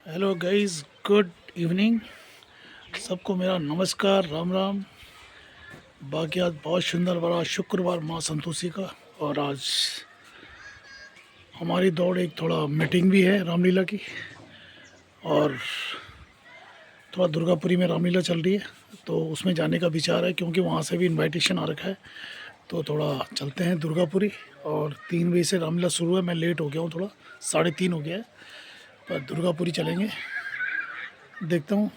Hello guys, good evening. सबको मेरा नमस्कार, राम राम। बाकी आज बहुत सुंदर बड़ा शुक्रवार माँ संतोषी का, और आज हमारी दौड़ एक थोड़ा मीटिंग भी है रामलीला की, और थोड़ा दुर्गापुरी में रामलीला चल रही है तो उसमें जाने का विचार है, क्योंकि वहाँ से भी इनविटेशन आ रखा है। तो थोड़ा चलते हैं दुर्गापुरी, और 3 बजे से रामलीला शुरू है। मैं लेट हो गया हूँ, थोड़ा 3:30 हो गया है, पर दुर्गापुरी चलेंगे। देखता हूँ,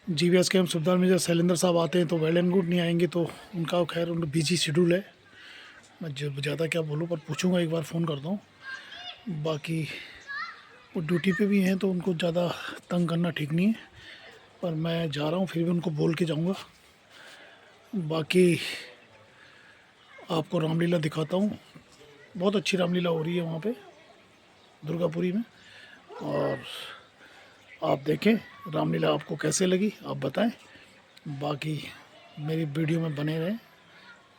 जीवीएस के हम सुबेदार मेजर शैलेंद्र साहब आते हैं तो वेल एंड गुड, नहीं आएंगे तो उनका खैर उनका बिजी शेड्यूल है। मैं जो ज़्यादा क्या बोलूँ, पर पूछूंगा, एक बार फ़ोन करता हूँ। बाकी वो ड्यूटी पे भी हैं तो उनको ज़्यादा तंग करना ठीक नहीं है, पर मैं जा रहा हूँ, फिर भी उनको बोल के जाऊँगा। बाकी आपको रामलीला दिखाता हूँ। बहुत अच्छी रामलीला हो रही है वहाँ पे दुर्गापुरी में, और आप देखें रामलीला आपको कैसे लगी, आप बताएं। बाकी मेरी वीडियो में बने रहें,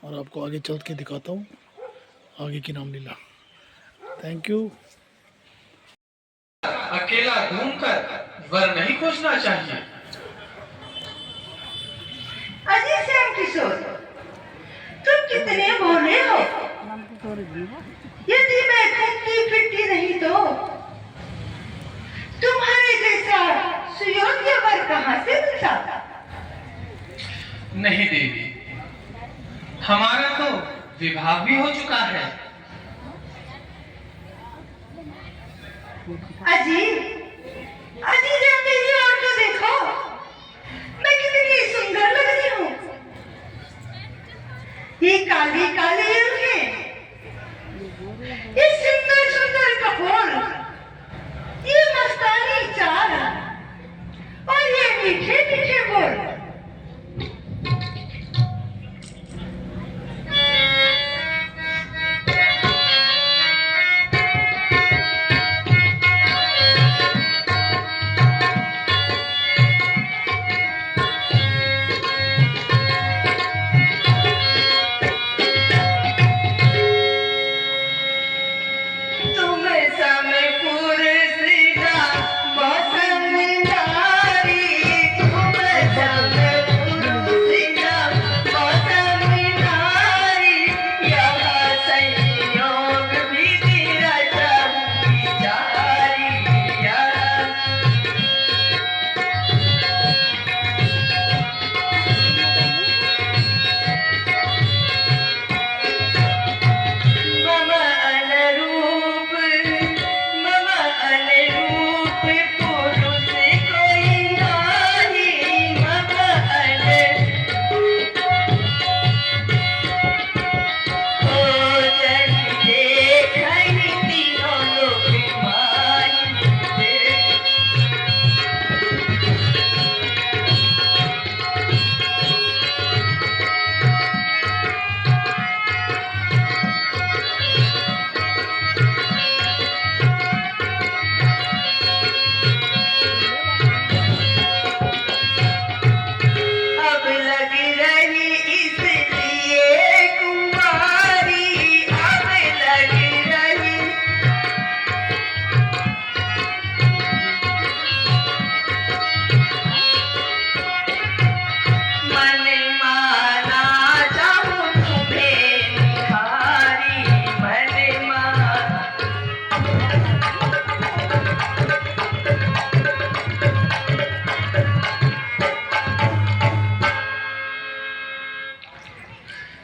और आपको आगे चल के दिखाता हूँ आगे की रामलीला। Thank you. अकेला घूमकर वर नहीं खोजना चाहिए। अजी श्याम किशोर, तुम कितने भोले हो। यदि मैं घूमती फिरती नहीं तो तुम्हारे जैसा सुयोग्य वर कहाँ से मिलता। नहीं देवी, हमारा तो विवाह भी हो चुका है। अजी अजी जरा मेरी ओर तो देखो, मैं कितनी सुंदर लग रही हूँ। ये काली काली आंखें, ये सुंदर सुंदर कपोल, ये मस्तानी चाल, और ये मीठे मीठे बोल।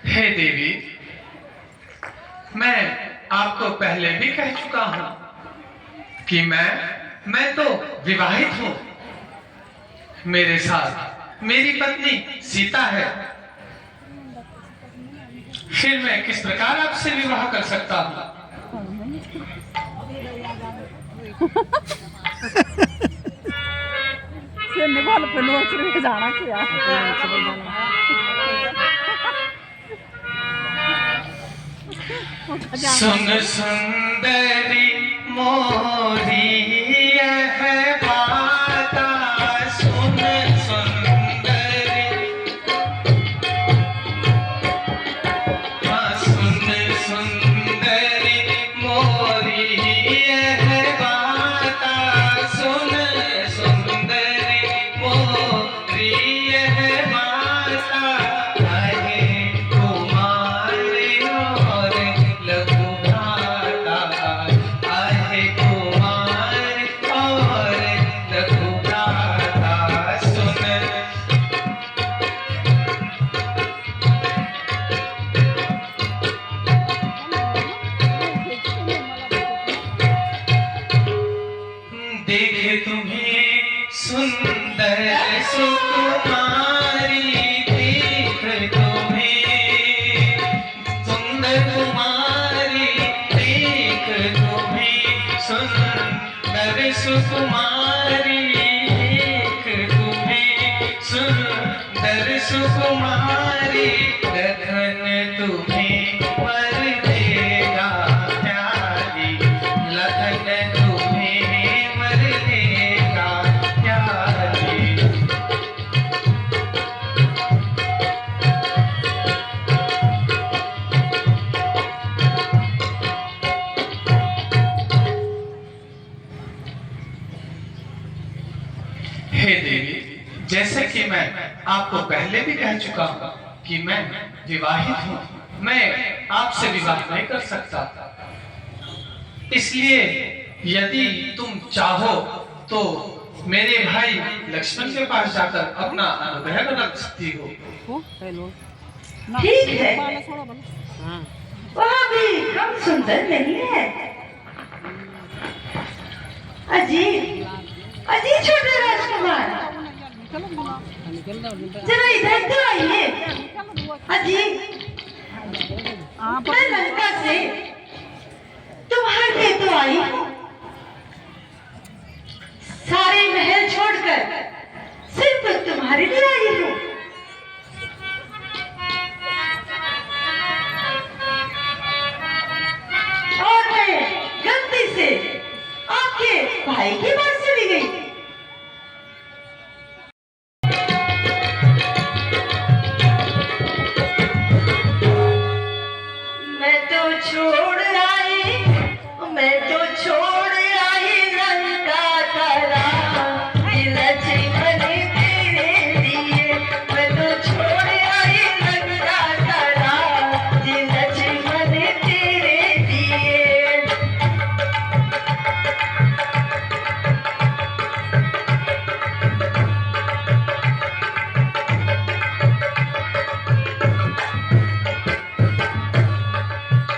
हे देवी, मैं आपको पहले भी कह चुका हूं कि मैं तो विवाहित हूं। मेरे साथ मेरी पत्नी सीता है। फिर मैं किस प्रकार आपसे विवाह कर सकता हूं? जाना क्या सुन सुंदरी मोरी यह बाता, सुन सुंदरी, हाँ सुन सुंदरी मोरी यह बाता, सुन देखे तुम्हें सुंदर सुकुमारी, देख तुम्हें सुंदर कुमारी, देख तुम्हें सुंदर सुकुमारी, देख तुम्हें सुंदर सुकुमारी, लखन तुम्हें वर देगा प्यारी, लखन तुम्हें वर देगा प्यारी। हे देवी, जैसे कि मैं आपको पहले भी कह चुका हूँ कि मैं विवाहित हूँ, मैं आपसे विवाह नहीं कर सकता। इसलिए यदि तुम चाहो तो मेरे भाई लक्ष्मण के पास जाकर अपना अनुग्रह बना सकती हो। ठीक है, वह भी कम सुंदर नहीं है। अजी अजी छोटे राजकुमार, जरा इधर तो आइए। अजी, मैं लंका से तुम्हारे लिए तो आई हूँ, सारे महल छोड़कर सिर्फ तुम्हारे लिए आई हूँ। और मैं गलती से आपके भाई के पास चली गई। मैं तो छोड़ आई लंका का राम, लक्ष्मण तेरे लिए। मैं तो छोड़ आई लंका का राम, लक्ष्मण तेरे लिए।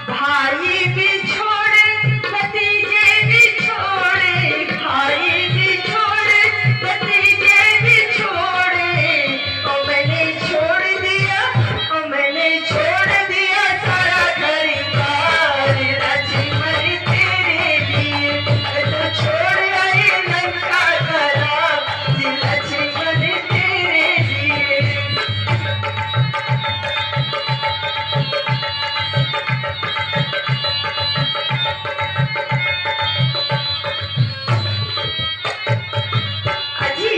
भाई भी छोड़े, भतीजे भी छोड़े, भाई भी छोड़े, भतीजे भी छोड़े। ओ मैंने छोड़ दिया, ओ मैंने छोड़ दिया सारा घर-बार, लक्ष्मण तेरे लिए। मैं तो छोड़ आई लंका का राम, लक्ष्मण तेरे लिए। अजी,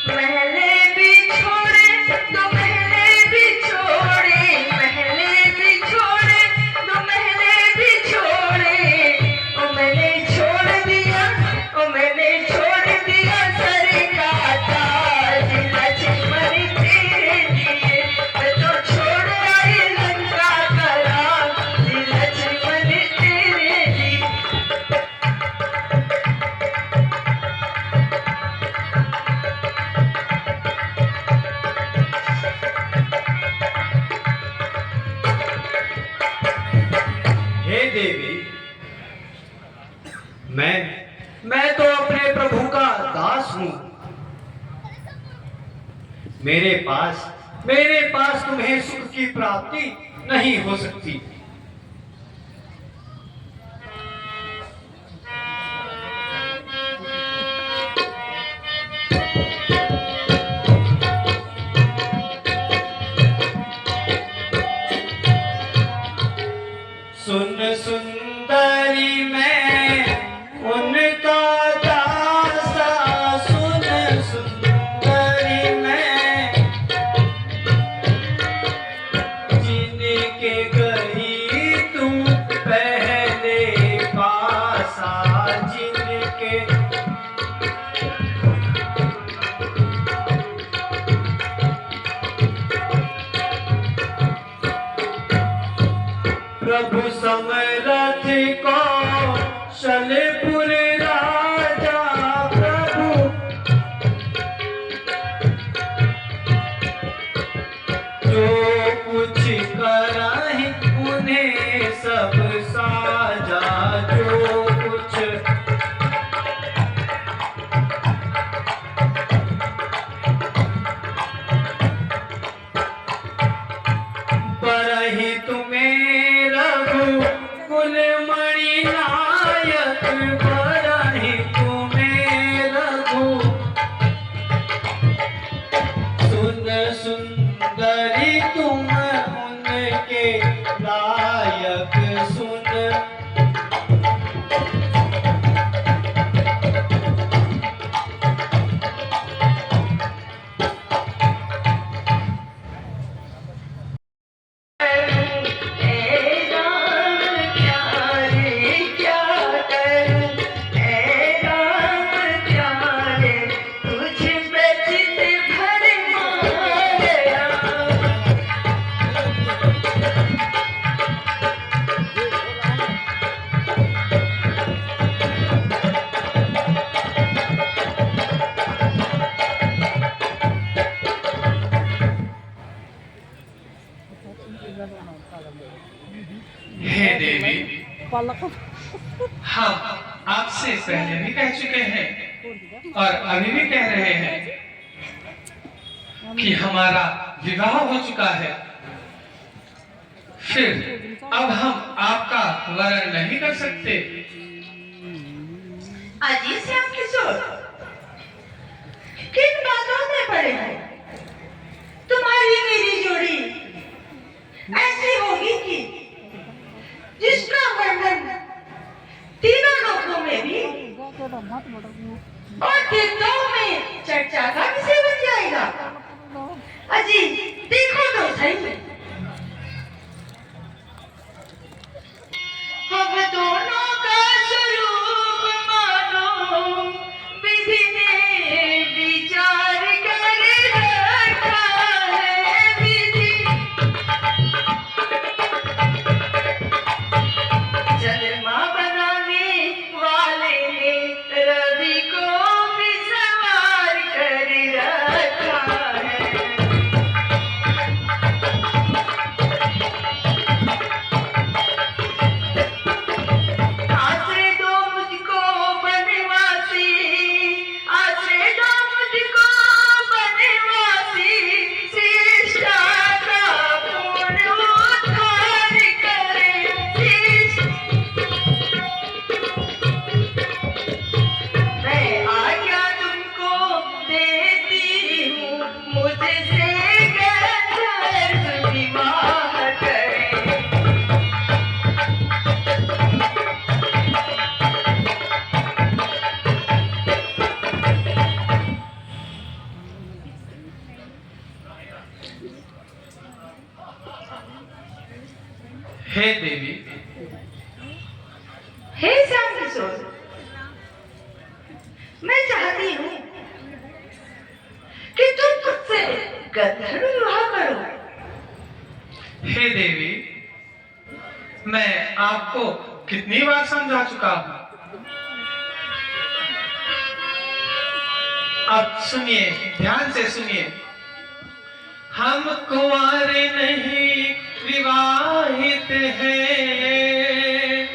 महले भी छोड़े, दो महले भी छोड़े, महले भी छोड़े, दो महले भी छोड़े। ओ मैंने छोड़ दिया, ओ मैंने छोड़ दिया सर का ताज, लक्ष्मण तेरे लिए। मैं तो छोड़ आई लंका का राम, लक्ष्मण तेरे लिए। हे देवी, मैं तो अपने प्रभु का दास हूं। मेरे पास तुम्हें सुख की प्राप्ति नहीं हो सकती। सुन सुंदरी मैं उनका दासा, सुन सुंदरी मैं जिनके गई तू पहले पासा, जिनके प्रभु समरथ को शलपुर राजा, प्रभु जो कुछ कराही उन्हें सब साजा, जो कुछ हम आपसे पहले भी कह चुके हैं और अभी भी कह रहे हैं कि हमारा विवाह हो चुका है, फिर अब हम आपका वरण नहीं कर सकते। अजी श्याम किशोर, किन बातों में पड़े हैं? तुम्हारी मेरी जोड़ी ऐसी होगी कि जिसका वर्णन तीनों लोकों में भी और देवताओं में चर्चा का विषय बन जाएगा। अजी देखो तो सही, हम दोनों का स्वरूप मानो विधि ने विचार कर रखा है। विधि चंद्रमा बनाने वाले ने रवि को भी सवार कर रखा है। आश्रय दो मुझको बनवासी, आश्रय दो मुझको बनवासी, शिष्टा का पूर्ण उद्धार करे। मैं आज्ञा तुमको देती हूँ, मुझसे गंधर्व विवाह करे। हे देवी, हे श्याम किशोर, मैं चाहती हूँ कि तुम मुझसे गंधर्व विवाह करो। हे देवी, मैं आपको कितनी बार समझा चुका हूँ। अब सुनिए, ध्यान से सुनिए। हम कुंवारे नहीं विवाहित हैं,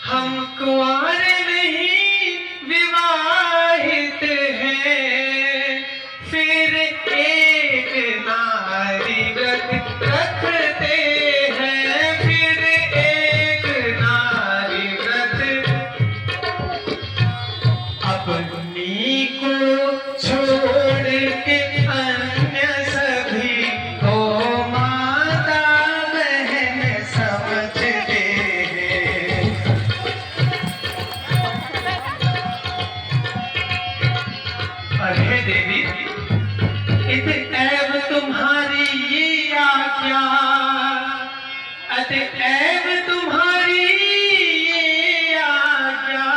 हम कुंवारे नहीं विवाहित हैं, फिर एक नारी व्रत रखते हैं, फिर एक नारी व्रत अपनी को छोड़ के अन्य सभी को माता बहन समझते हैं। और हे देवी, अतएव तुम्हारी ये आज्ञा, अतएव तुम्हारी ये आज्ञा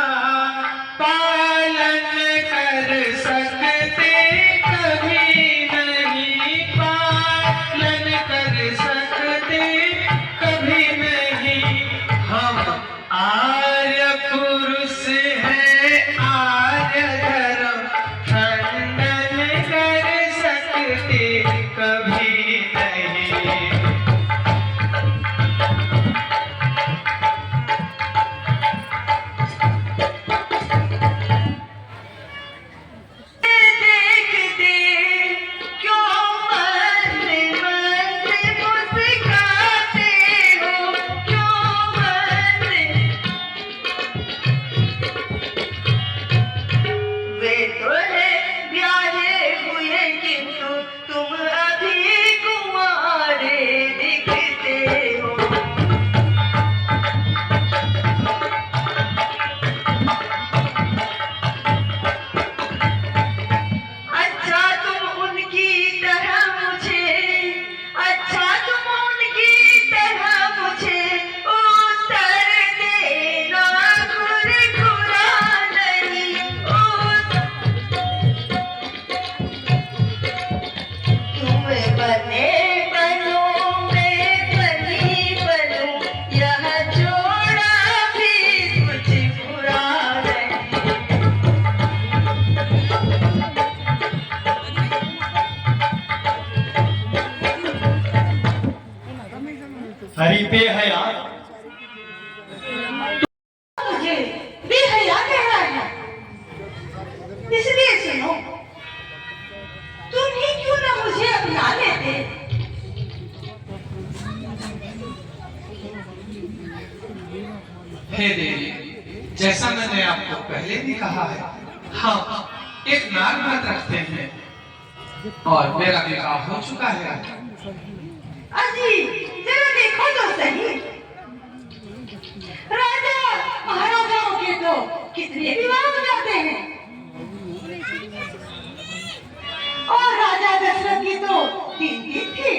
पालन कर सकते कभी नहीं, पालन कर सकते कभी नहीं। हम आर्य पुरुष हैं, आर्य धर्म खंडन कर सकते कभी नहीं। देखते क्यों मन मन मुस्काते हो, क्यों मन वे तो है ब्याहे हुए किंतु तुम अभी कुंवारे दिखते हो। अच्छा तुम उनकी तरह मुझे, अच्छा तुम उनकी तरह मुझे उत्तर देना, खुरखुरा नहीं। तुम बने बनो, मैं बनी बनूं, यह जोड़ा भी कुछ बुरा नहीं। हरि पे हयात हो, तुम ही क्यों ना मुझे अपना लेते। हे देवी, जैसा मैंने आपको पहले भी कहा है, हम एक नाग व्रत रखते हैं और मेरा विवाह हो चुका है। अजी जरा देखो तो सही, राजा महाराजाओं के तो कितने विवाह हो जाते हैं, और राजा दशरथ की तो 3 थी।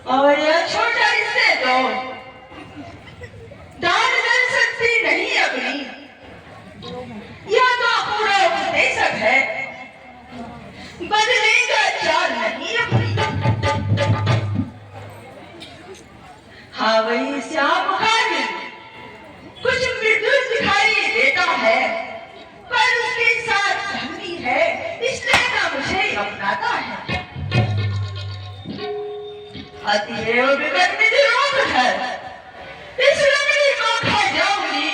और यह छोटा इससे तो दान कर सकती नहीं अपनी, यह तो पूरा उपदेशक है, बदलेगा चाल नहीं अपनी। हाँ वही श्याम काबिल कुछ मृदुल दिखाई देता है, पर उसके साथ धमकी है, इसलिए ना मुझे अपनाता है। अतिएव विगत में विरोध है, इस लकड़ी को खा जाऊंगी,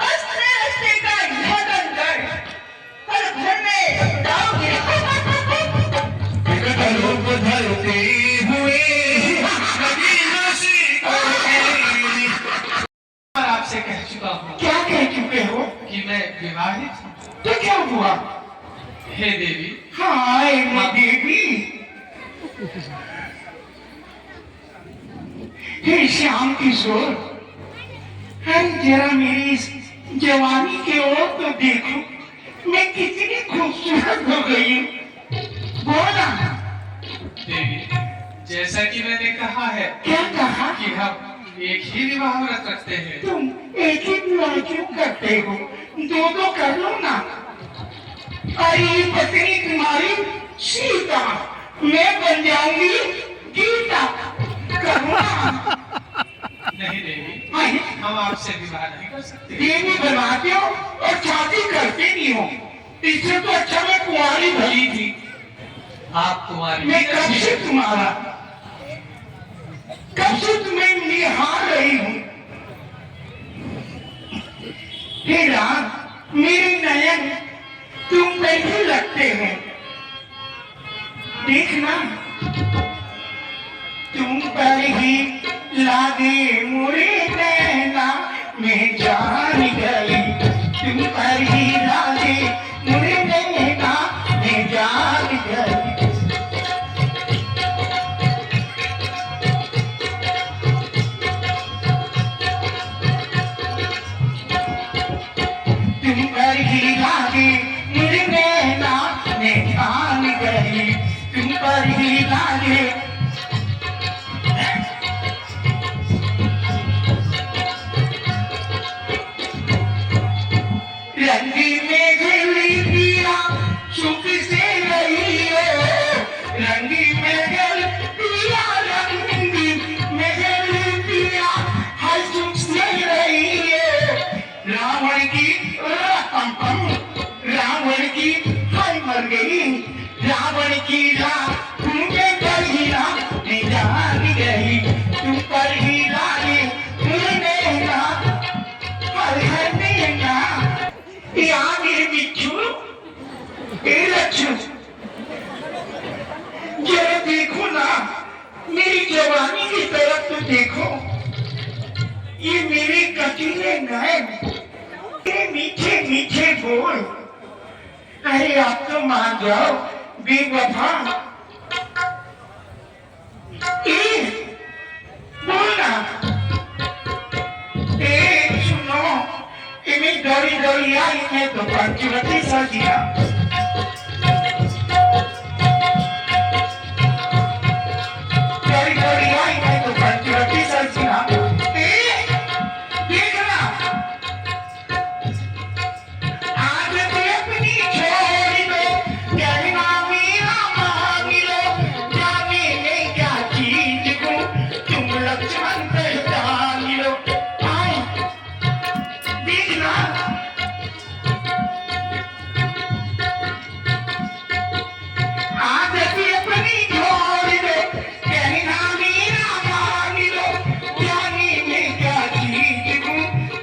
अस्त्र अस्त्र का घातन कर हर घर में डालूंगी। विगत रूप धरते हुए और आपसे कह चुका हूँ। क्या कह चुके हो कि मैं विवाहित हूँ। तो क्या हुआ। हे देवी, हाय मैं देवी, हे श्याम किशोर, अरे जरा मेरी इस जवानी के ओर तो देखो, मैं कितनी खूबसूरत हो गई हूँ। बोला देवी, जैसा कि मैंने कहा है क्या कहा कि हम एक ही विवाह व्रत रखते हैं। तुम एक ही विवाह क्यों करते हो, दो कर लो ना। अरे पत्नी तुम्हारी सीता, मैं बन जाऊंगी गीता, करो ना। नहीं देवी, नहीं, हम आपसे विवाह नहीं कर सकते। देवी बनाते हो और शादी करते नहीं हो, इससे तो अच्छा मैं कुंवारी भली थी। आप कुमारी मैं कब से तुम्हारा, कब से तुम्हें निहार रही हूँ। हे राम, मेरे नयन तुम नहीं लगते हैं, देखना तुम पर ही लागे मुरे नैना, मैं जान गई तुम पर ही लागे मुरे नैना, मैं जान गई। तुम पर ही लागे मुरे नैना, मैं जान गई तुम पर ही लागे। रंगी में गली पिया सुख से रही है, रंगी में गल पिया, रंगी में गल पिया हर सुख से रही है। रावण की रावण की हाय मर गई, रावण की राह मुझे कर ही ना, मैं जान गई तुम पर ही लागे मुझे ना, हर हर नैना। या मेरे बिच्छू, ए लच्छू, चमकीले नयन, तेरे मीठे मीठे बोल, अरे आप तो मान जाओ बेवफा। बोलना सुनो, इन्हें दौड़ी दौड़ी आई मैं तो पंचवती सजिया। दौड़ी दौड़ी आई मैं तो पंचवती सजिया। देखना आज भी अपनी छोड़ दो, कहना मेरा मान लो, जाने नहीं क्या चीज को तुम लक्ष्मण पहचान लो। आओ देखना आज भी अपनी छोड़ दो, कहना मेरा मान लो, जाने नहीं क्या चीज को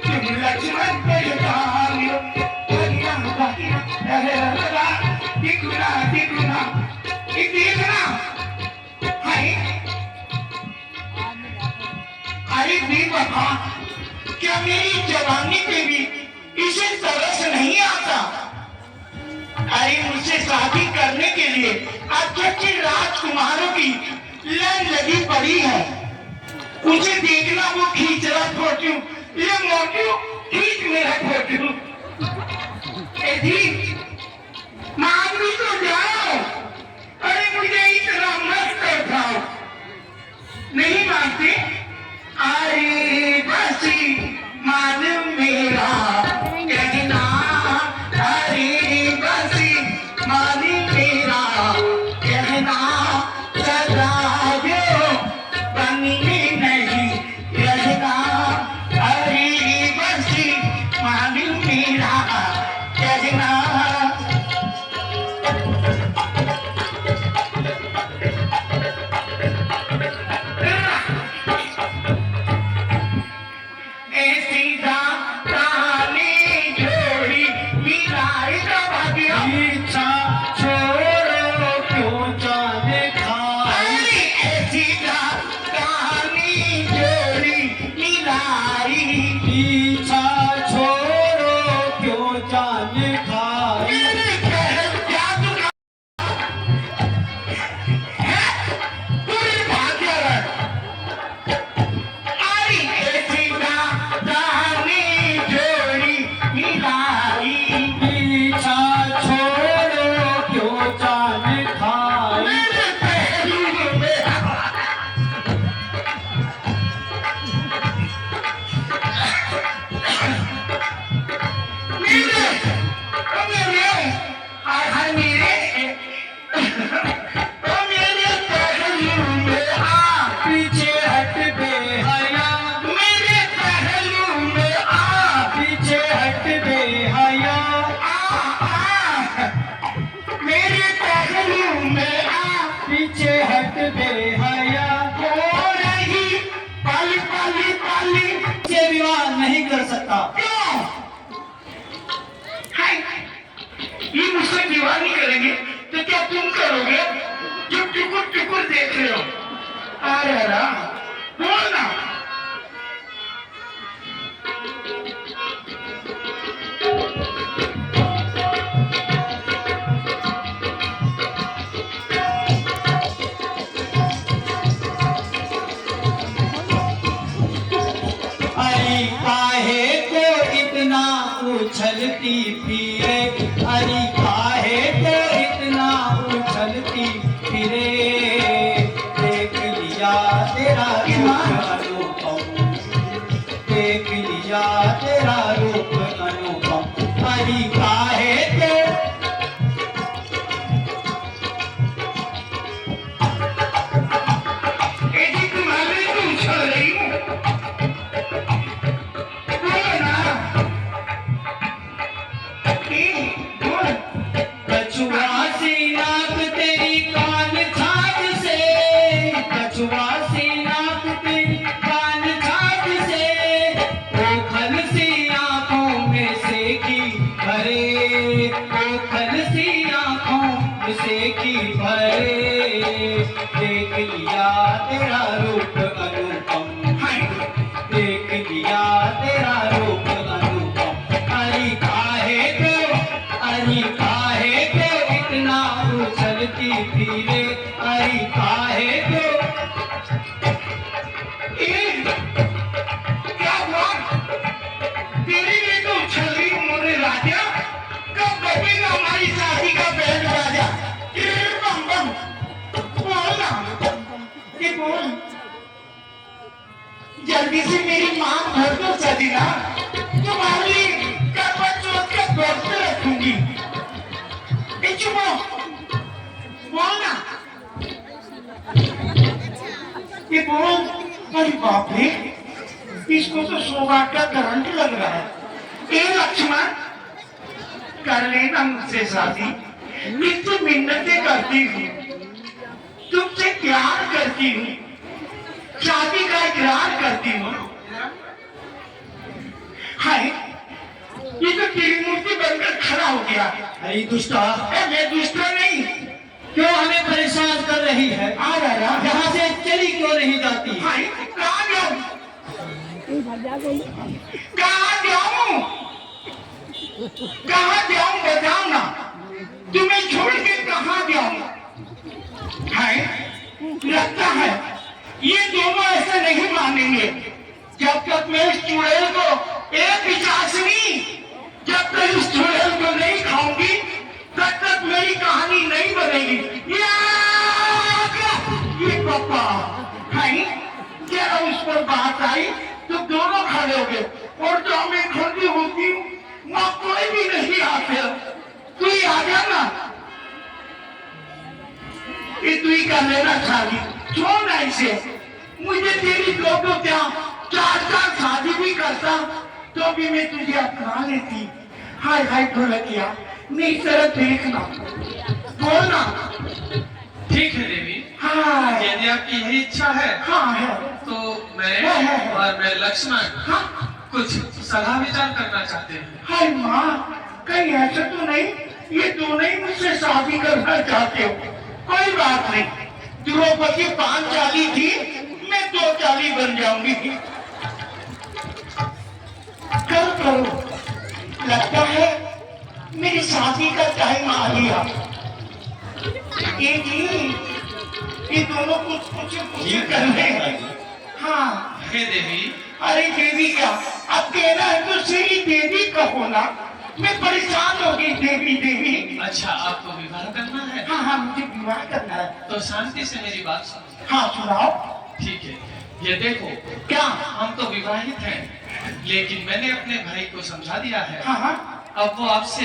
तुम लक्ष्मण पहचान लो। दिखना दिखना देखना है। अरे बेवफा, क्या मेरी जवानी पे भी इसे तरस नहीं आता? अरे मुझसे शादी करने के लिए अच्छे राजकुमारों की लाइन लगी पड़ी है। उसे देखना वो खींच रहा फोटो, ये मोटू खींच मेरा फोटो। मान भी तो जाओ, अरे मुझे इतना मत उठाओ। नहीं मानते? अरे बसी मान मेरा कहना, अरे बसी मान मेरा कहना, सदा जो बनने नहीं रहना। अरे बसी मान मेरा कहना। नहीं कर सकता। ये मुझसे विवाह नहीं करेंगे तो क्या तुम करोगे जो टुकुर टुकुर देख रहे हो? अरे बोलना। काहे को इतना उछलती फिरे, अरे काहे को इतना उछलती फिरे, देख लिया तेरा रूप अनुपम, देख लिया तेरा रूप अनुपम। अरे काहे को देख लिया तेरा रूप अनुपम, देख लिया तेरा चली फिरे आई काहे को। क्या हुआ? तेरी भी तो उछल रही मोरे राजा, कब बजेगा हमारी शादी का बैंड बाजा? बम बम बोल ना, ये बोल जल्दी से, मेरी मां भर दो सदीना, तुम्हारे लिए करवा चौथ का व्रत रखूंगी। चुप हो, बोल ना, ये बोल। अरे बाप रे, इसको तो सौगात का करंट लग रहा है। ए लक्ष्मण, कर लेना मुझसे शादी, कितनी मिन्नतें करती हूँ, तुमसे प्यार करती हूँ, शादी का इकरार करती हूँ। हाय, ये तो तेरी मूर्ति बनकर खड़ा हो गया। अरे दुष्टा, मैं दूसरा नहीं। क्यों हमें परेशान कर रही है? आ रहा यहाँ से चली क्यों नहीं जाती? हाय, कहाँ जाऊँ? कहाँ जाऊँ? कहाँ जाऊँ बताओ ना, तुम्हें छोड़ के कहाँ जाऊँ? हाय, लगता है ये दोनों ऐसा नहीं मानेंगे। जब तक मैं इस चुड़ैल को, एक पिशाचनी, जब तक इस चुड़ैल को नहीं खाऊंगी तब तक मेरी कहानी नहीं बनेगी। ये पापा, हाय, जरा उस पर बात आई तो दोनों खड़े हो गए, और जो मैं खड़ी होती हूँ वहाँ कोई भी नहीं आते। तू ही आ जाना, ये तू ही कर लेना शादी, छोड़ ऐसे। मुझे तेरी दो क्या चार शादी भी करता तो भी मैं तुझे अपना लेती। हाय हाय ढोलकिया, मेरी तरफ देखना, बोलना। ठीक है देवी, हाँ यदि आपकी यही इच्छा है हाँ है। तो मैं और मैं लक्ष्मण हाँ कुछ सलाह विचार करना चाहते हैं। हाय माँ, कहीं ऐसा तो नहीं ये दोनों ही मुझसे शादी करना चाहते हो? कोई बात नहीं, द्रौपदी 5 चाली थी, मैं 2 चाली बन जाऊंगी। करो, लगता है मेरी शादी का टाइम आ गया। ये दोनों कुछ कर रहे हैं। हाँ हे देवी, अरे देवी क्या, अब कहना है तो सही देवी कहो ना, मैं परेशान हो गई। देवी देवी, अच्छा आपको विवाह करना है? हाँ हाँ मुझे विवाह करना है। तो शांति से मेरी बात सुनो। हाँ सुनाओ। ठीक है, ये देखो, क्या? हम तो विवाहित हैं, लेकिन मैंने अपने भाई को समझा दिया है। हाँ हाँ अब वो आपसे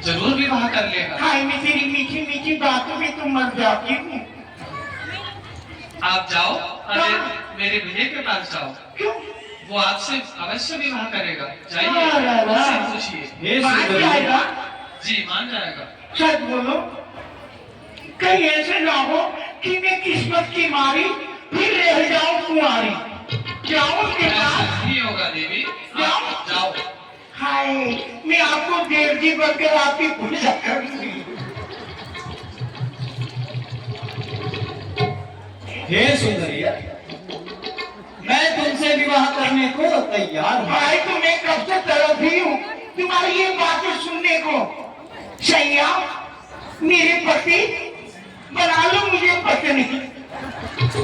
जरूर विवाह कर लेगा। हाँ, मैं तेरी मीठी मीठी बातों में तो मर जाती हूँ। आप जाओ, अरे मेरे भैया के पास जाओ, क्यों? वो आपसे अवश्य विवाह करेगा। जाइए, अरे वाह। उससे पूछिए। हे मान सुंदरी, जाएगा? जी मान जाएगा। सच बोलो, कहीं ऐसे ना हो कि मैं किस्मत की मारी फिर रह जाऊं कुंवारी। जाऊं के ऐसा पास? नहीं होगा देवी, आप जाओ। हाय, मैं आपको देव जी बनकर आपकी पूजा करूंगी। हे सुंदरी, मैं तुमसे विवाह करने को तैयार हूँ। भाई तो मैं कब से तरफ ही हूँ तुम्हारी ये बातें सुनने को। सैया, मेरे पति बना लो मुझे पत्नी।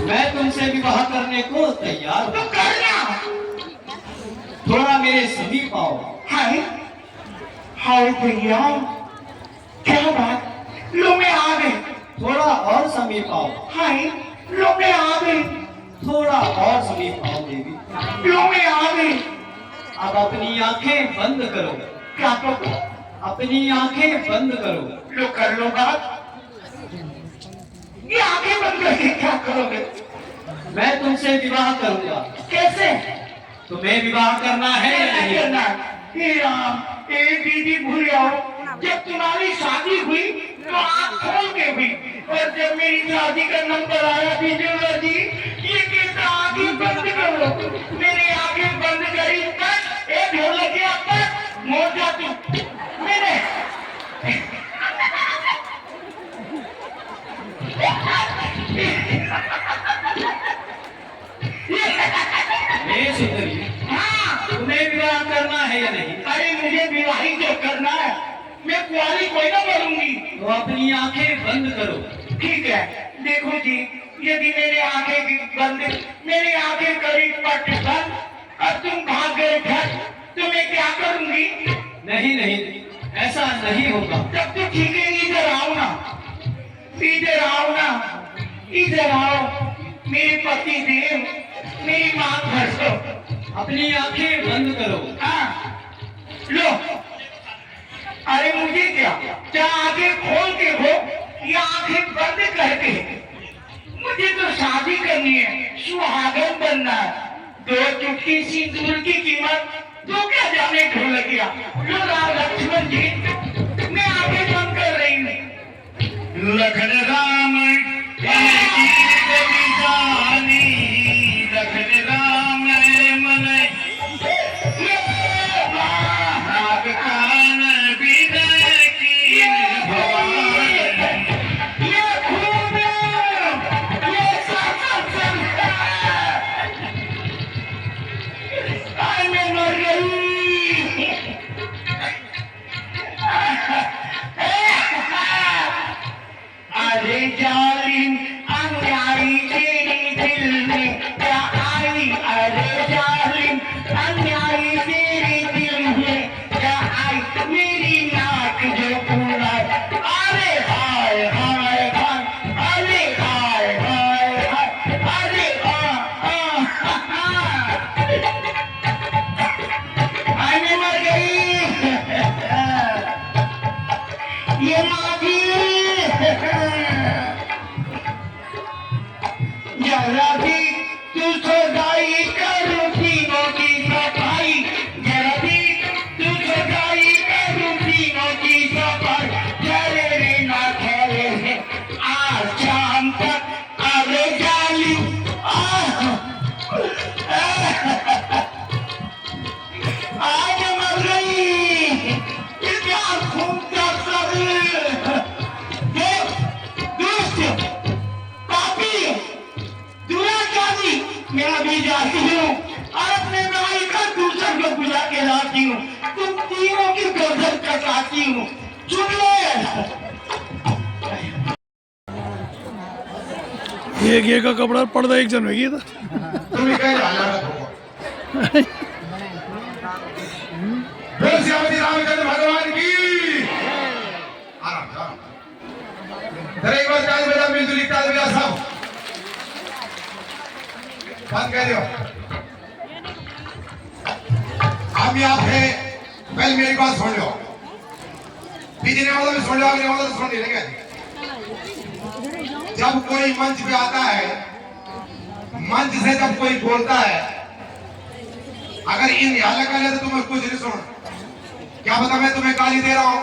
मैं तुमसे विवाह करने को तैयार तो हूँ। करना। थोड़ा मेरे समीप आओ। हाय हाय भैया, क्या बात, लो मैं आ गई। थोड़ा और समीप आओ। हाय, लो मैं आ गई। थोड़ा और समीप आओ देवी। लो मैं आ गई। अब अपनी आंखें बंद करो। क्या करो? अपनी आंखें बंद करो। लो कर लो बात। ये आंखें बंद करके क्या करोगे? मैं तुमसे विवाह करूंगा। कैसे? तुम्हें विवाह करना है या क्या नहीं? करना? हे राम, ए दीदी भूल जाओ, जब तुम्हारी शादी हुई तो आँख खोल के हुई, और जब मेरी शादी का नंबर आया बिजोला जी, ये कहता आंखें बंद करो। मैंने आंखें बंद करी तक ए ढोलकिया तक मोड़ जा तू। मैंने हे सुंदरी, हाँ, तुम्हें विवाह करना है या नहीं? अरे मुझे विवाहित जो करना है, मैं कुंवारी कोई ना बनूंगी। तो अपनी आंखें बंद करो। ठीक है, देखो जी, यदि मेरे आंखें बंद, मेरी आंखें करी पट बंद और तुम भाग गए घर, तो मैं क्या करूंगी? नहीं नहीं, ऐसा नहीं होगा। तब तो ठीक है, इधर आओ ना, इधर आओ ना, इधर आओ, मेरे पति देव, मेरी माँ घसो। अपनी आंखें बंद करो। हाँ, लो। अरे मुझे क्या, क्या आंखें खोल के हो या आंखें बंद करके? मुझे तो शादी करनी है, सुहागन बनना है। 2 चुटकी सिंदूर की कीमत तो क्या जाने ढोल गया। लो राम लक्ष्मण जी, मैं आंखें बंद कर रही हूँ। लखन राम लखन राम मन कान विनय की भवान, ये खूब ये सत्संग आज मैं मर गई। अरे जालिम अन्यायी तेरी दिल में क्या आई? अरे जालिम अन्यायी तेरी दिल में क्या आई? मेरी नाक जो पूरा, अरे हाय हाय हाय, अरे हाय हाय हाय, अरे मैं मर गई। ये माजी जरा भी तू सगाई करूं तीनों की सफाई, जरा भी तू सगाई करूं तीनों की सफाई, चले रे ना खेले है आज शाम तक। अरे जाली आज मर गई, क्या खूब का मैं अभी जाती हूँ और अपने नाई का दूसर को बुला के लाती हूँ, तुम तीनों की गर्दन कटाती हूँ। चुन ले। ये का कपड़ा पर्दा एक जन होगी था। तुम ही कह श्यामती रामचंद्र भगवान की आराम आराम। एक बार ताली बजा, मिलजुली ताली बजा सब। बात कह रहे हो आप यहाँ थे, पहले मेरी बात सुन लो, पीछे वाला भी सुन लो, अगले वाला तो सुन नहीं लगे। जब कोई मंच पे आता है, मंच से जब कोई बोलता है, अगर इन हल्ला कर ले तो तुम्हें कुछ नहीं सुन, क्या पता मैं तुम्हें गाली दे रहा हूं,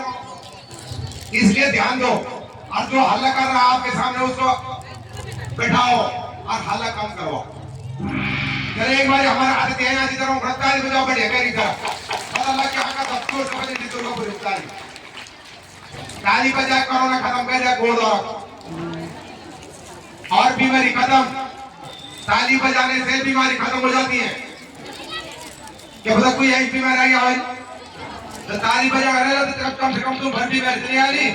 इसलिए ध्यान दो। और जो हल्ला कर रहा है आपके सामने उसको बैठाओ और हल्ला कम करो। एक बार हमारा आदत है ना, जिधर ताली बजाओ बढ़िया मेरी तरफ, और अल्लाह के हक का जोर समझ जिधर को ताली ताली बजा, कोरोना खत्म कर दिया, गोड़ और बीमारी खत्म। ताली बजाने से बीमारी खत्म हो जाती है। क्या पता कोई ऐसी बीमारी आई हो तो ताली बजा रहे तो कम से कम तुम भर बीमारी नहीं आ रही,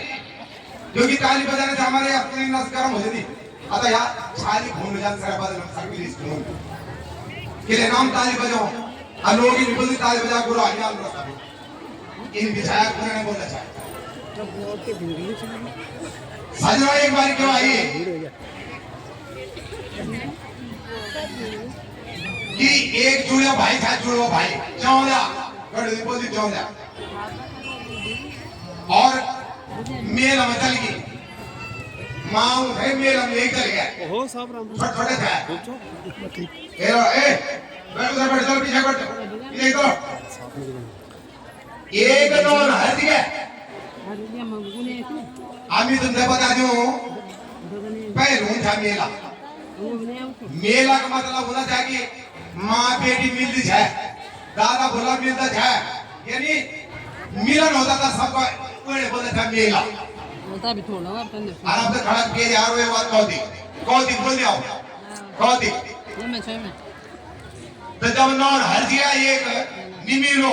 क्योंकि ताली बजाने से हमारे अपनी नस गर्म हो जाती। अतः यार सारी घूम जाने से बाद में के लिए नाम ताली बजाओ, अलोगी निपुण ताली बजा गुरु हरियाल रखा इन विधायक ने बोला चाहे सजना एक बार क्यों आई कि एक जुड़िया भाई था, जुड़वा भाई चौला बोली चौला, और मेला में चल गई माँ है, मेला में यही चल गया छोटे थे बैठ चल पीछे एक दोन हट गया। आम्ही तुमसे बता दूं, पहलू था मेला। मेला का मतलब होना चाहिए माँ बेटी मिलती है, दादा भोला मिलता है, यानी मिलन होता था सबका, बोलता था मेला। आप तो खड़ा किए यार वो बात कौती बोल जाओ कौती। तो जब नौन हर गया एक निमीलो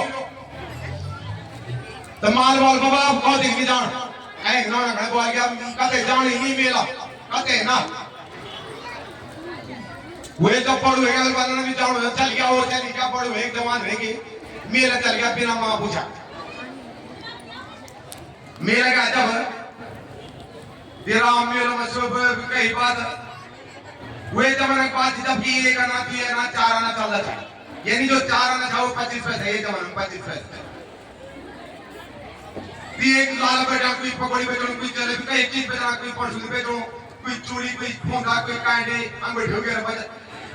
तो माल बाल बाबा कौती की जान ऐ नौन खड़ा बोल गया कहते जान ही मेला कहते हैं ना वे तो पढ़ू है बनाना भी जाओ चल गया और चल गया पढ़ू है जवान रहेगी मेरा चल गया बिना मां पूछा मेरा क्या जब तेरा मेरा मशहूर कई बात वे जमाने के बाद जब ये एक आना तू ये ना 4 आना चलता था यानी जो 4 आना था वो 25 पैसे ये जमाने में 25 पैसे दी एक लाल बेटा कोई पकौड़ी बेचो कोई जलेबी का एक चीज बेचना कोई परसुन बेचो कोई चूड़ी कोई फोंदा कोई कांडे अंगूठी वगैरह बच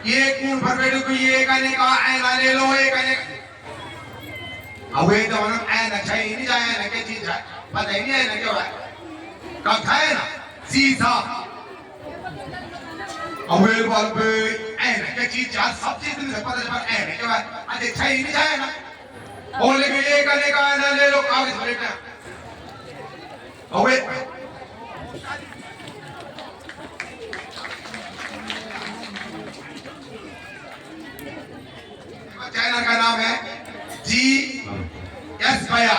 ये कौन भर बेटो कोई ये कहने का ऐना ले लो ये कहने अब ये जमाने में ऐना चाहिए नहीं जाए ना क्या चीज है पता ही नहीं है ना क्या है कब था ना सीधा अवेल बाल पे ऐना क्या चीज है सब चीज नहीं पता चल ऐना क्या है अरे चाहिए नहीं जाए ना और लेकिन ये कहने का ऐना ले लो कागज बेटा अवे चैनल का नाम है GS भैया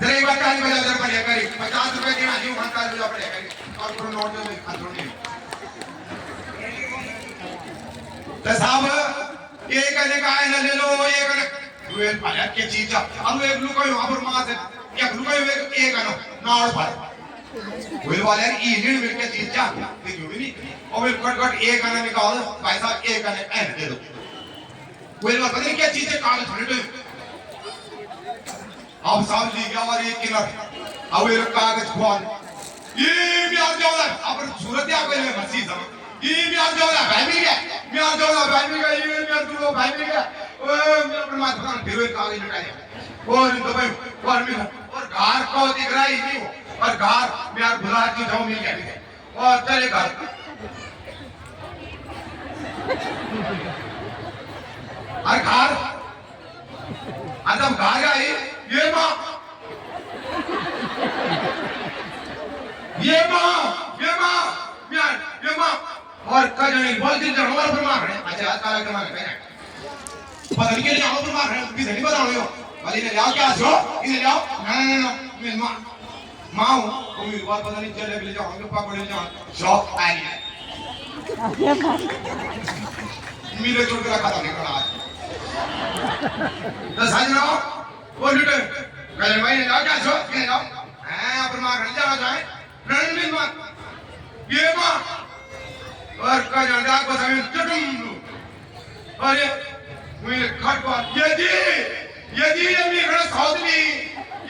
जरा एक बार ताली बजा जरा बढ़िया करी 50 रुपए की आजी उठा ताली बजा बढ़िया करी और पूरा नोट दे खातरों ने तो साहब ये कहने का है ना ले लो ये कहने वे भैया के चीज अब एक लुका वहां पर मां से एक लुका एक आना नाड़ पर वे वाले ई लीड में के चीज जा देखो भी नहीं और वे कट कट एक आना निकाल भाई साहब एक आने ऐन दे दो वे वाले पता नहीं क्या चीज है कागज फटे अब साहब जी क्या और एक किलर अब ये कागज खोल ये भी आ जाओ अब सूरत या कोई मस्जिद सब ये भी आ जाओ भाई मिल गया मैं आ जाओ भाई मिल गया ये मैं तू भाई मिल गया ओ मेरा अपना माथा का फिर कागज लुटाया और तो भाई और मिल और घर को दिख रहा ही नहीं हो और घर मैं यार भुला के जाऊं मिल गया और चले घर और घर आदम घर गए ये मां और कजने बहुत दिन जड़ और बीमार है अच्छा आज काला के मार है पता नहीं के लिए और बीमार है भी नहीं बताओ यो वाली ने जाओ क्या सो इन्हें जाओ ना मैं मां को मेरी बात पता नहीं चले ले जाओ हम पापड़ ले जाओ शॉप आई मेरे छोड़ के रखा था निकल आज तो साजना वो लुटे कल भाई ने जाओ क्या सो इन्हें जाओ हां बीमार है जाओ जाए नहीं मां ये मां और का जान को समय चटुम अरे मेरे खट पर यदि ये मेरे सौदरी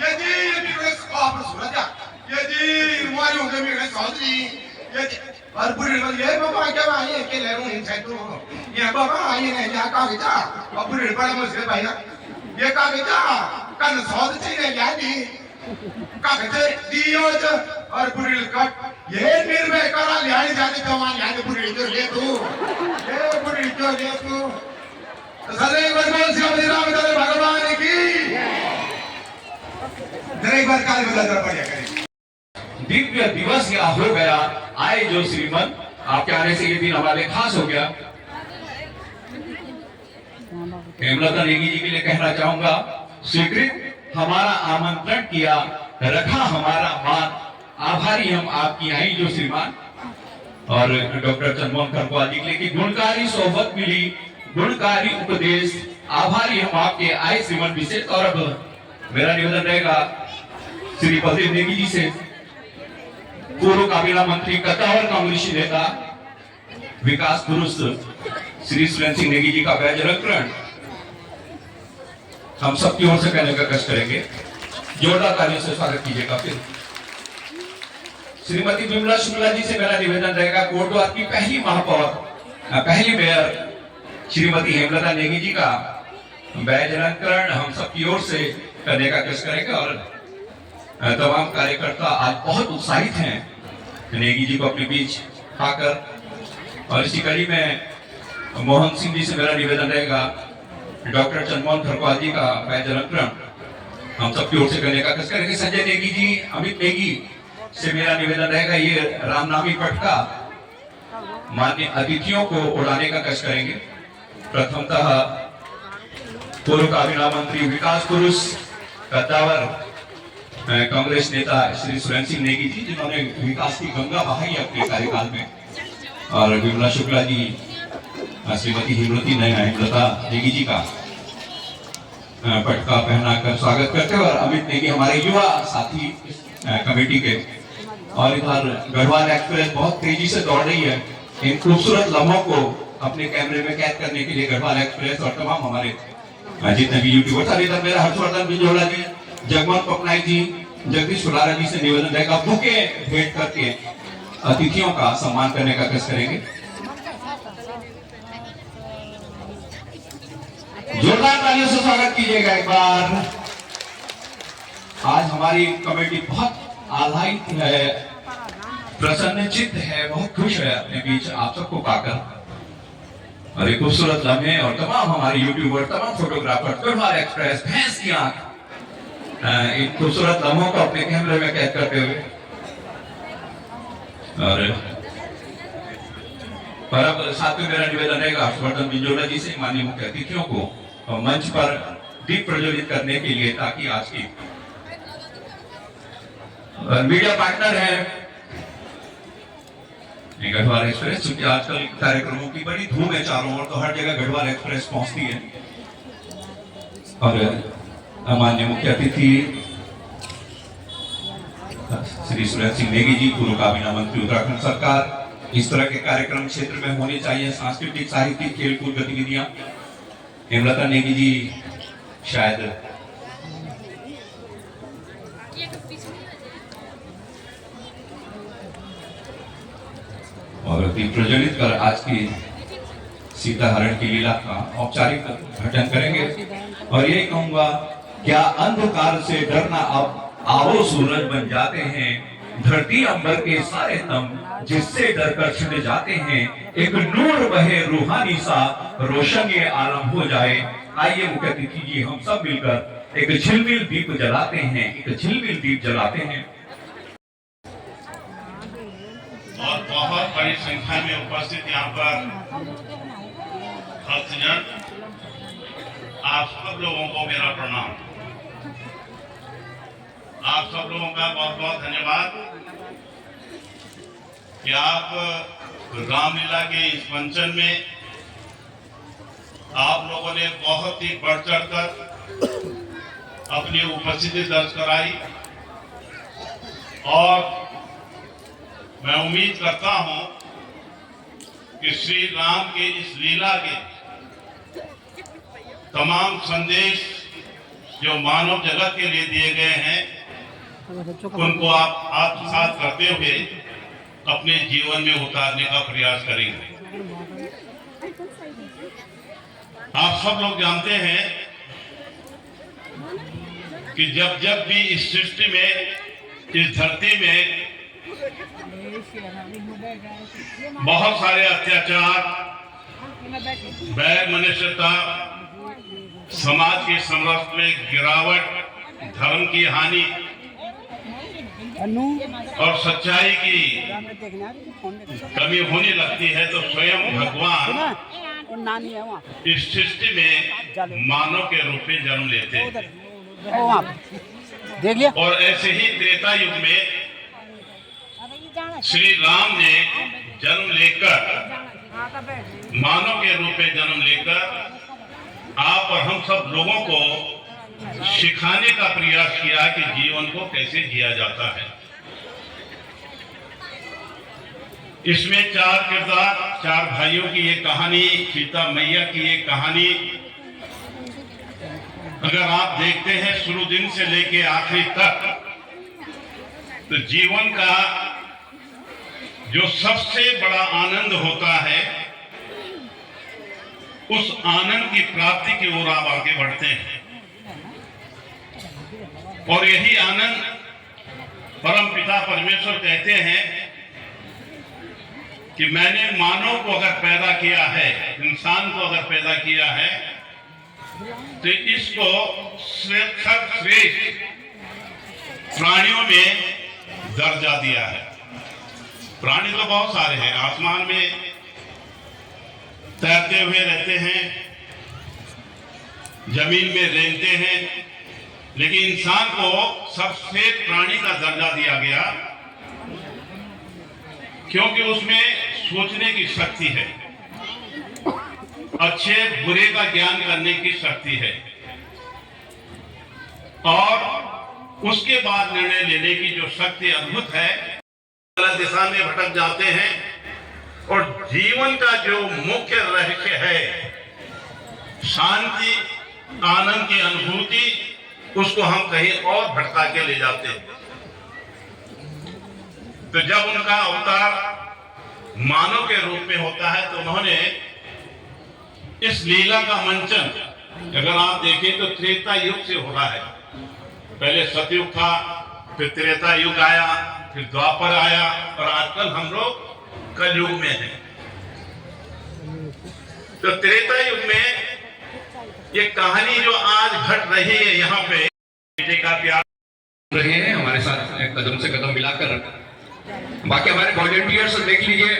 यदि ये मेरे आप सूरज यदि तुम्हारी होंगे मेरे सौदरी यदि और बुरे वाले ये बाबा क्या भाई ये के ले रहा हूं छै तू ये बाबा ये नहीं जा का बेटा और बुरे बड़ा मुझे भाई ना ये का बेटा कन सौद चाहिए यानी का बेटे दियो और बुरे कट ये निर्भय करा लिहाई जाने जवान यहाँ बुरी जो ले तू ये बुरी जो ले तू सदैव भगवान श्री रामचंद्र भगवान की जरा एक बार काल बजा जरा बढ़िया करें दिव्य दिवस या हो गया आए जो श्रीमन आपके आने से ये दिन हमारे खास हो गया हेमलता नेगी जी के लिए कहना चाहूंगा स्वीकृत हमारा आमंत्रण किया रखा हमारा मान आभारी हम आपकी आई जो श्रीमान और डॉक्टर चंद्रमोहन खरवाल जी के लिए गुणकारी सोहबत मिली गुणकारी उपदेश आभारी हम आपके आए श्रीमान विशेष और अब मेरा निवेदन रहेगा श्री बलदेव नेगी जी से पूर्व काबीना मंत्री कतावर कांग्रेसी नेता विकास पुरुष श्री सुरेंद्र सिंह नेगी जी का बैज अलंकरण हम सबकी ओर से कहने का कष्ट करेंगे जोरदार तालियों से स्वागत कीजिएगा फिर श्रीमती विमला शुक्ला जी से मेरा निवेदन रहेगा कोटद्वार की पहली महापौर पहली मेयर श्रीमती हेमलता नेगी जी का बैज अलंकरण हम सबकी ओर से करने का कष्ट करेंगे और तमाम कार्यकर्ता आज बहुत उत्साहित हैं नेगी जी को अपने बीच आकर और इसी कड़ी में मोहन सिंह जी से मेरा निवेदन रहेगा डॉक्टर चंद्रमोहन खरवाल जी का बैज अलंकरण हम सबकी ओर से करने का कष्ट करेंगे संजय नेगी जी अमित नेगी से मेरा निवेदन रहेगा ये रामनामी पटका मान्य अतिथियों को उड़ाने का कष्ट करेंगे प्रथमतः पूर्व काबीना मंत्री विकास पुरुष कद्दावर कांग्रेस नेता श्री सुरेंद्र सिंह नेगी जी, जिन्होंने विकास की गंगा बहाई अपने कार्यकाल में, और विमला शुक्ला जी, श्रीमती हेमलता नेगी जी का पटका पहनाकर स्वागत करते हैं, और अमित नेगी हमारे युवा साथी कमेटी के। और इधर गढ़वाल एक्सप्रेस बहुत तेजी से दौड़ रही है। इन खूबसूरत लम्हों को अपने कैमरे में कैद करने के लिए गढ़वाल एक्सप्रेस और तमाम हमारे जितने भी यूट्यूबर्स, और इधर मेरा हर्षवर्धन बिंजोड़ा जी, जगमोहन पटनायक जी, जगदीश सुलारा जी से निवेदन रहेगा, बुके भेंट करके अतिथियों का सम्मान करने का कष्ट करेंगे। जोरदार तालियों से स्वागत कीजिएगा एक बार। आज हमारी कमेटी बहुत आह्लादित है, प्रसन्नचित्त है, बहुत खुश है अपने बीच आप सबको पाकर। और एक खूबसूरत लम्हे और तमाम हमारे यूट्यूबर, तमाम फोटोग्राफर, गढ़वाल एक्सप्रेस, भैंस की आंख, इन खूबसूरत लम्हों को अपने कैमरे में कैद करते हुए। और अब साथ में मेरा निवेदन रहेगा हर्षवर्धन बिंजोड़ा जी से, माननीय मुख्य अतिथियों को मंच पर दीप प्रज्वलित करने के लिए, ताकि आज की मीडिया पार्टनर है गढ़वाल एक्सप्रेस, क्योंकि आजकल कार्यक्रमों की बड़ी धूम है चारों ओर, तो हर जगह गढ़वाल एक्सप्रेस पहुंचती है। और माननीय मुख्य अतिथि श्री सुरेंद्र सिंह नेगी जी, पूर्व काबीना मंत्री उत्तराखंड सरकार। इस तरह के कार्यक्रम क्षेत्र में होने चाहिए, सांस्कृतिक, साहित्यिक, खेलकूद गतिविधियां। हेमलता नेगी जी शायद और दीप प्रज्वलित कर आज की सीता हरण की लीला का औपचारिक उद्घाटन करेंगे। और यही कहूंगा, क्या अंधकार से डरना, अब आओ सूरज बन जाते हैं, धरती अंबर के सारे तम जिससे डरकर छिप जाते हैं, एक नूर बहे रूहानी सा, रोशन ये आलम हो जाए। आइए मुख्य अतिथि जी, हम सब मिलकर एक झिलमिल दीप जलाते हैं, एक झिलमिल दीप जलाते हैं। और बहुत बड़ी संख्या में उपस्थित यहाँ पर भक्तजन, आप सब लोगों को मेरा प्रणाम। आप सब लोगों का बहुत बहुत धन्यवाद कि आप रामलीला के इस मंचन में आप लोगों ने बहुत ही बढ़ चढ़ कर अपनी उपस्थिति दर्ज कराई। और मैं उम्मीद करता हूं कि श्री राम के इस लीला के तमाम संदेश जो मानव जगत के लिए दिए गए हैं, उनको आप आत्मसात करते हुए अपने जीवन में उतारने का प्रयास करेंगे। आप सब लोग जानते हैं कि जब जब भी इस सृष्टि में, इस धरती में बहुत सारे अत्याचार, वैर मनुष्यता, समाज की समरस में गिरावट, धर्म की हानि और सच्चाई की कमी होने लगती है, तो स्वयं भगवान इस सृष्टि में मानव के रूप में जन्म लेते हैं। और ऐसे ही त्रेता युग में श्री राम ने जन्म लेकर, मानव के रूप में जन्म लेकर आप और हम सब लोगों को सिखाने का प्रयास किया कि जीवन को कैसे जिया जाता है। इसमें चार किरदार, चार भाइयों की ये कहानी, सीता मैया की ये कहानी, अगर आप देखते हैं शुरू दिन से लेके आखिरी तक, तो जीवन का जो सबसे बड़ा आनंद होता है, उस आनंद की प्राप्ति की ओर आप आगे बढ़ते हैं। और यही आनंद परम पिता परमेश्वर कहते हैं कि मैंने मानव को अगर पैदा किया है, इंसान को अगर पैदा किया है, तो इसको श्रेष्ठ प्राणियों में दर्जा दिया है। प्राणी तो बहुत सारे हैं, आसमान में तैरते हुए रहते हैं, जमीन में रेंगते हैं, लेकिन इंसान को सबसे प्राणी का दर्जा दिया गया क्योंकि उसमें सोचने की शक्ति है, अच्छे बुरे का ज्ञान करने की शक्ति है और उसके बाद निर्णय लेने की जो शक्ति अद्भुत है। गलत दिशा में भटक जाते हैं और जीवन का जो मुख्य रहस्य है शांति आनंद की अनुभूति, उसको हम कहीं और भटका के ले जाते हैं। तो जब उनका अवतार मानव के रूप में होता है तो उन्होंने इस लीला का मंचन अगर आप देखें तो त्रेता युग से हो रहा है। पहले सतयुग था, फिर त्रेता युग आया, फिर द्वापर आया और आजकल हम लोग कलयुग में हैं। तो त्रेता युग में ये कहानी जो आज घट रही है यहाँ पे, बेटे का प्यार रहे हैं हमारे साथ कदम से कदम मिलाकर। बाकी हमारे वॉलंटियर्स देख लीजिए,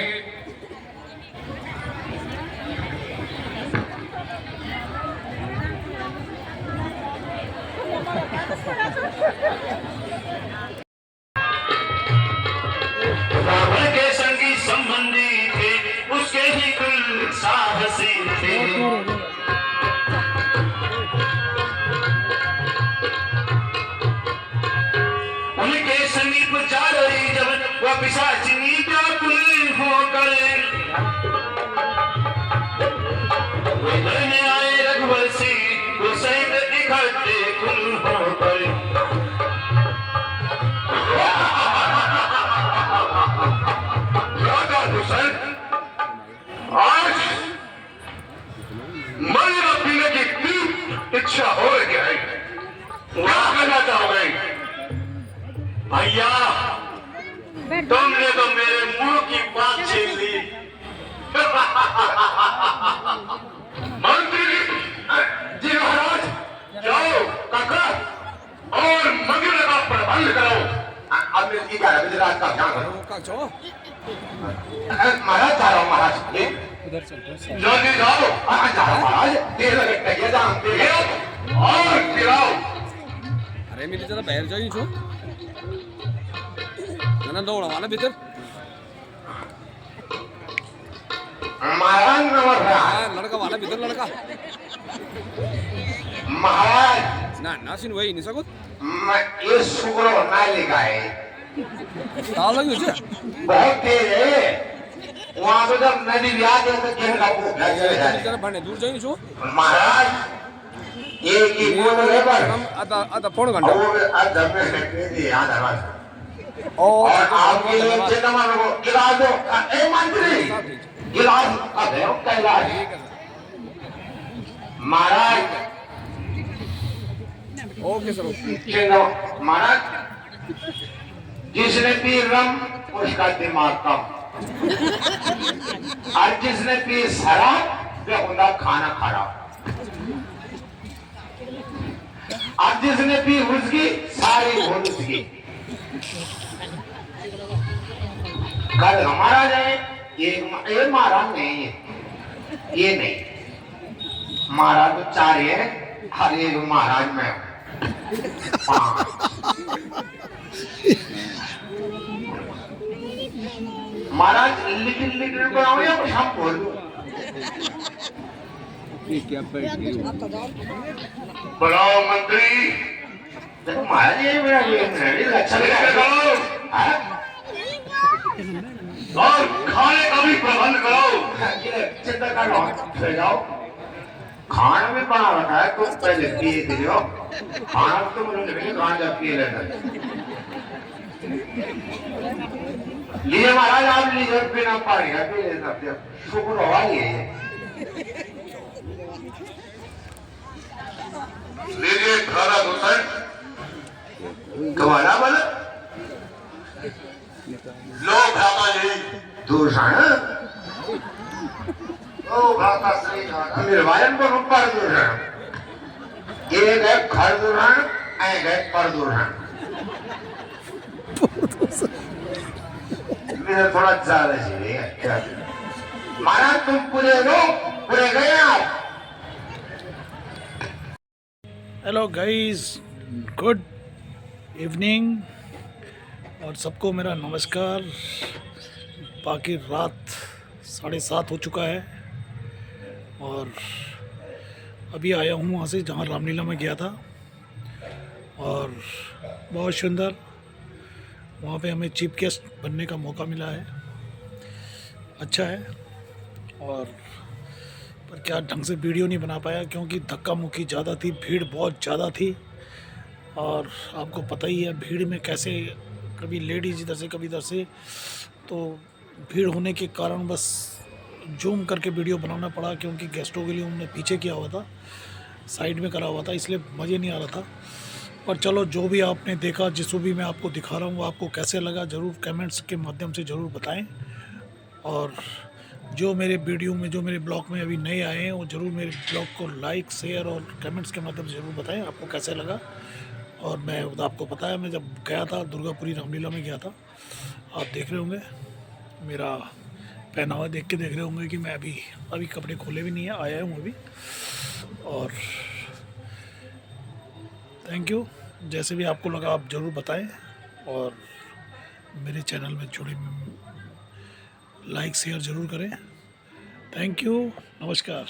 रावण के संगी संबंधी थे, उसके ही कुल साहसी थे। उनके समीप जा रही जब वह पिशाचिनी व्याकुल होकर में आए रघुवंशी हुसैन इकट्ठे कुल होकर। राजा हुसैन आज मरने पीने की इतनी इच्छा हो गया है, क्या करना चाहोगे? भैया तुमने तो मेरे मुंह की बात छीन ली। मंत्री जी महाराज, जाओ काका और मंदिर का प्रबंध करो। अब मैं क्या है, गुजरात का ध्यान करो। महाराज जा रहा हूँ, महाराज जल्दी जाओ। जा रहा हूँ महाराज, देर लगे जानते और पिलाओ। अरे मेरी जरा बाहर जाइए छो ना दौड़ा वाला भीतर महाराज नमस्कार। लड़का वाला भीतर लड़का महाराज ना सिन वही नहीं सकत मैं ये शुक्र ना लेगा है ताल लगी उसे बहुत तेज है। वहाँ पे जब नदी ब्याह के तो क्या लगता जरा बढ़ने दूर जाइए छो महाराज एक ही बोल है पर आधा पौन घंटा और अदब में है ये याद आ रहा और आपके लिए चिंता मत करो। गिलास दो। ए मंत्री गिलास अब है कैलाश महाराज। ओके सर चिंता महाराज, जिसने पी रम उसका दिमाग कम और जिसने पी शराब वह उनका खाना खराब और जिसने पी उसकी सारी भूल उसकी। कल हमारा जाए ये महाराज नहीं है, ये नहीं महाराज तो चार है, हर एक महाराज में महाराज लिटिल बनाओ या कुछ हम बोल दो। बनाओ मंत्री महाराज, ये मेरा अच्छा लगा और खाने का भी प्रबंध करो। चिंता कर लो, फिर जाओ। खाना भी बना रखा है, तुम पहले पिए दे रहे हो। खाना तो मुझे नहीं कहाँ जा पिए लेना लीजिए महाराज, आप लीजिए बिना पानी का पी ले सकते हो। शुक्र हुआ ये लीजिए खाना हुसैन कमाना बोला लो भ्राता जी दूषण ओ भ्राता श्री निर्वायन को रूप पर दूषण एक है घर दूषण एक है पर दूषण। मेरा थोड़ा ज्यादा चाहिए महाराज, तुम पूरे गए आप। हेलो गाइस, गुड इवनिंग और सबको मेरा नमस्कार। बाकी रात 7:30 हो चुका है और अभी आया हूँ वहाँ से जहाँ रामलीला में गया था और बहुत सुंदर वहाँ पे हमें चीफ गेस्ट बनने का मौका मिला है। अच्छा है और पर क्या ढंग से वीडियो नहीं बना पाया क्योंकि धक्का मुक्की ज़्यादा थी, भीड़ बहुत ज़्यादा थी और आपको पता ही है भीड़ में कैसे कभी लेडीज़ इधर से कभी इधर से, तो भीड़ होने के कारण बस जूम करके वीडियो बनाना पड़ा क्योंकि गेस्टों के लिए उन्होंने पीछे किया हुआ था, साइड में करा हुआ था, इसलिए मज़े नहीं आ रहा था। पर चलो जो भी आपने देखा, जिसको भी मैं आपको दिखा रहा हूँ वो आपको कैसे लगा ज़रूर कमेंट्स के माध्यम से ज़रूर बताएं। और जो मेरे वीडियो में, जो मेरे ब्लॉग में अभी नए आए हैं वो ज़रूर मेरे ब्लॉग को लाइक, शेयर और कमेंट्स के माध्यम से ज़रूर बताएं आपको कैसे लगा। और मैं आपको पता है मैं जब गया था दुर्गापुरी रामलीला में गया था, आप देख रहे होंगे मेरा पहनावा देख के देख रहे होंगे कि मैं अभी कपड़े खोले भी नहीं है, आया हूँ अभी। और थैंक यू, जैसे भी आपको लगा आप ज़रूर बताएं और मेरे चैनल में जुड़े लाइक शेयर ज़रूर करें। थैंक यू, नमस्कार।